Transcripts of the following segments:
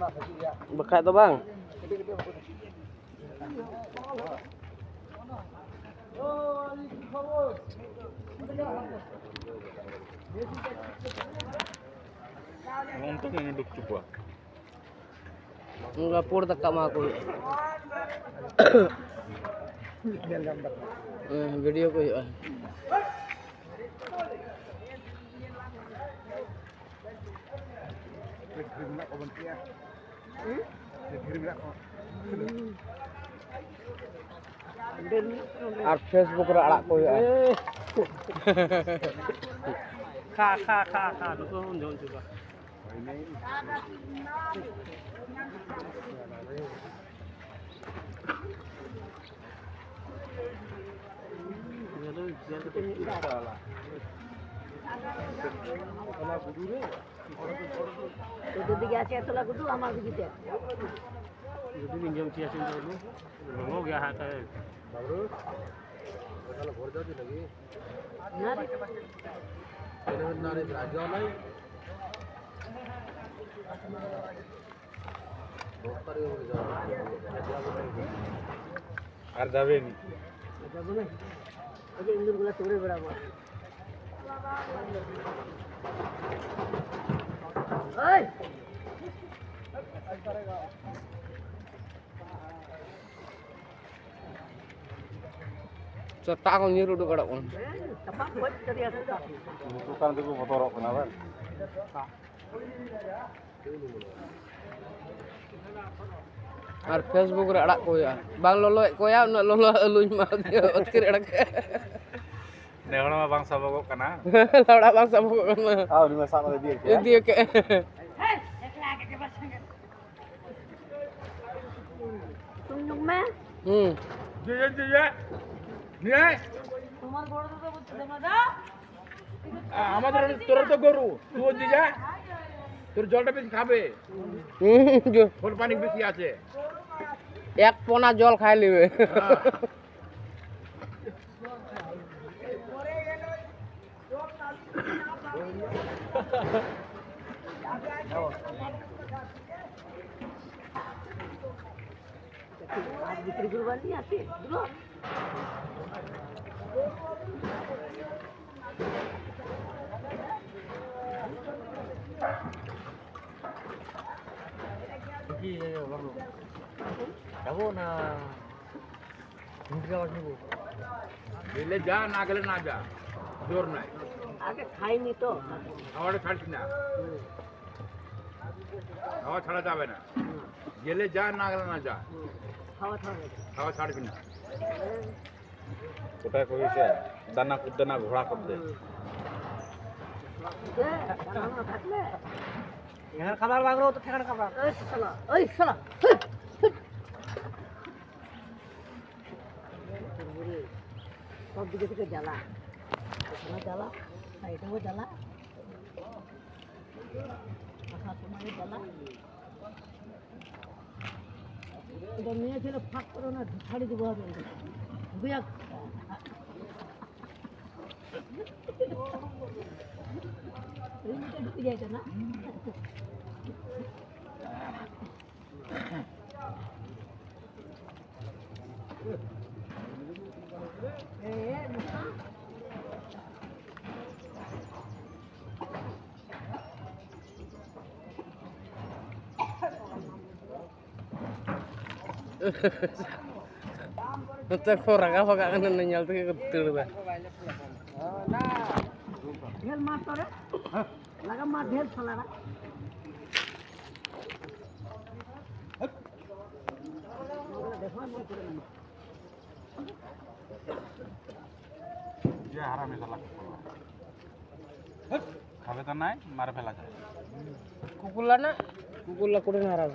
Bakal tuh bang. Untuk ini duk coba. Enggak pur tak aku. Video ko yun. আর Facebook রে আড়াক কই খা খা খা খা দুটো জন juga তোদের দিকে আছে এতলা গুদু আমার দিকে যদি নিয়ম কি আছে বলবো हो गया है तो बाबू তাহলে ভোর দাও দিন নাকি না রে এনে না রে রাজা নাই দোকারে হয়ে যাও আর যাবে নি যাবো না ওই ইন্দুরগুলো চড়ে বেড়াবো ওই cetak ko nyiru do kadak on tapak buat dari atas dukang itu motorok kenapa R Facebook রে আড়াক কইয়া বাং ললো কইয়া না ললো লুই মা দিয়ে অতকির আড়াক ne hona ma bang sabok kana লাউড়া বাং সব না ah ni masa ma dia দিয়ে কে तुम लोग में je নিয়ে তোমার বড় দাদা বলছে দেবা দা আমাদের তোর তো গরু তুই যে যা তোর জলটা বেশি খাবে ফুল পানি বেশি আছে এক পোনা জল খাই লিবে আজ বিক্রি করবার নিয়ে আসে দুলো কি বাবু যাবো না মুন্ডিয়া বাজবো গেলে যা না গেলে না যা জোর নাই আগে খাইনি তো খাওয়াটা ছাড়ছি না খাওয়া ছাড়া যাবে না গেলে যা না গেলে না যা খাওয়া খাওয়া খাওয়া ছাড়বি না কোথায় কইছে দানা কুদ্দে না ঘোড়া কুদ্দে জানা থাকলে এখানে খাবার বাগলো তো ঠিকানা খাবার ওই শালা সব দিকে থেকে জ্বালা ওখানে জ্বালা সাইডেও জ্বালা আসার সময় জ্বালা এটা মেয়ে ছেলে ফাঁক করো না ছাড়ি দেবো হবে বুঝা ঢুকে যাইছে না Tetap orang apa kan nanyal tuh kebetul bah. ঢেল মার তোরে লাগা মার ঢেল ফলারা যে হারামে জ্বালা খাবে তো নাই মারে ফেলা যায় Kukulah kuda narang.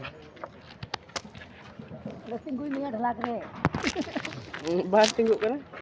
Tinggu ini adalah kere. Bahas tinggu kan?